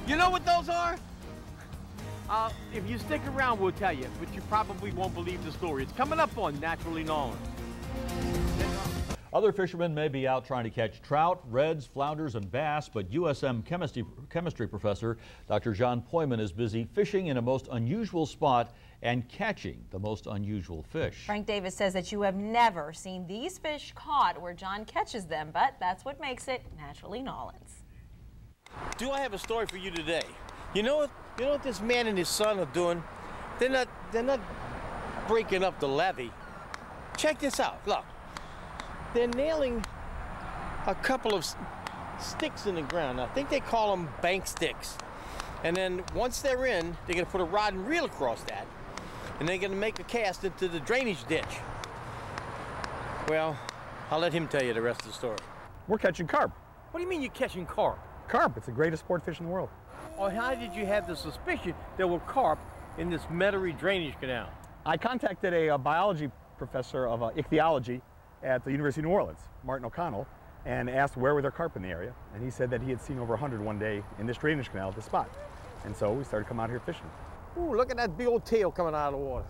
You know what those are? If you stick around, we'll tell you, but you probably won't believe the story. It's coming up on Naturally Knowing. Other fishermen may be out trying to catch trout, reds, flounders, and bass, but USM chemistry professor Dr. John Pojman is busy fishing in a most unusual spot and catching the most unusual fish. Frank Davis says that you have never seen these fish caught where John catches them, but that's what makes it Naturally Nolans. Do I have a story for you today? You know what this man and his son are doing? They're not breaking up the levee. Check this out. Look. They're nailing a couple of sticks in the ground. I think they call them bank sticks. And then once they're in, they're going to put a rod and reel across that. And they're going to make a cast into the drainage ditch. Well, I'll let him tell you the rest of the story. We're catching carp. What do you mean you're catching carp? Carp, it's the greatest sport fish in the world. Or how did you have the suspicion there were carp in this Metairie drainage canal? I contacted a biology professor of ichthyology at the University of New Orleans, Martin O'Connell, and asked where were there carp in the area. And he said that he had seen over 100 one day in this drainage canal at this spot. And so we started coming out here fishing. Ooh, look at that big old tail coming out of the water.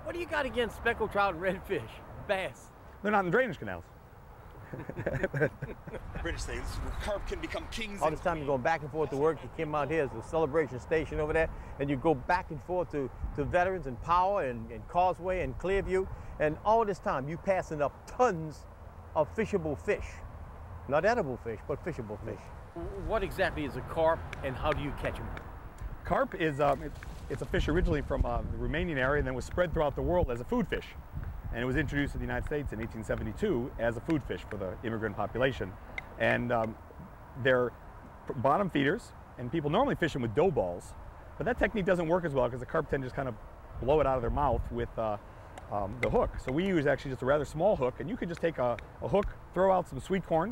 What do you got against speckled trout and redfish, bass? They're not in drainage canals. British say carp can become kings. All this time you're going back and forth to work. You came out here, there's a celebration station over there, and you go back and forth to Veterans and Power and Causeway and Clearview, and all this time you passing up tons of fishable fish. Not edible fish, but fishable fish. What exactly is a carp, and how do you catch them? Carp is it's a fish originally from the Romanian area and then was spread throughout the world as a food fish. And it was introduced to the United States in 1872 as a food fish for the immigrant population. And they're bottom feeders, and people normally fish them with dough balls. But that technique doesn't work as well because the carp tend to just kind of blow it out of their mouth with the hook. So we use actually just a rather small hook, and you could just take a hook, throw out some sweet corn,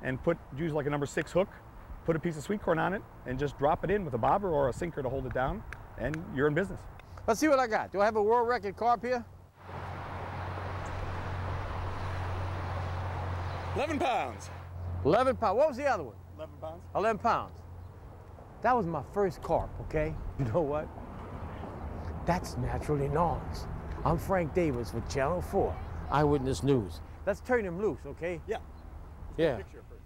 and use like a number 6 hook, put a piece of sweet corn on it, and just drop it in with a bobber or a sinker to hold it down, and you're in business. Let's see what I got. Do I have a world record carp here? 11 pounds. 11 pounds. What was the other one? 11 pounds. 11 pounds. That was my first carp, okay? You know what? That's Naturally Nolans. I'm Frank Davis with Channel 4 Eyewitness News. Let's turn him loose, okay? Yeah. Yeah. Picture first.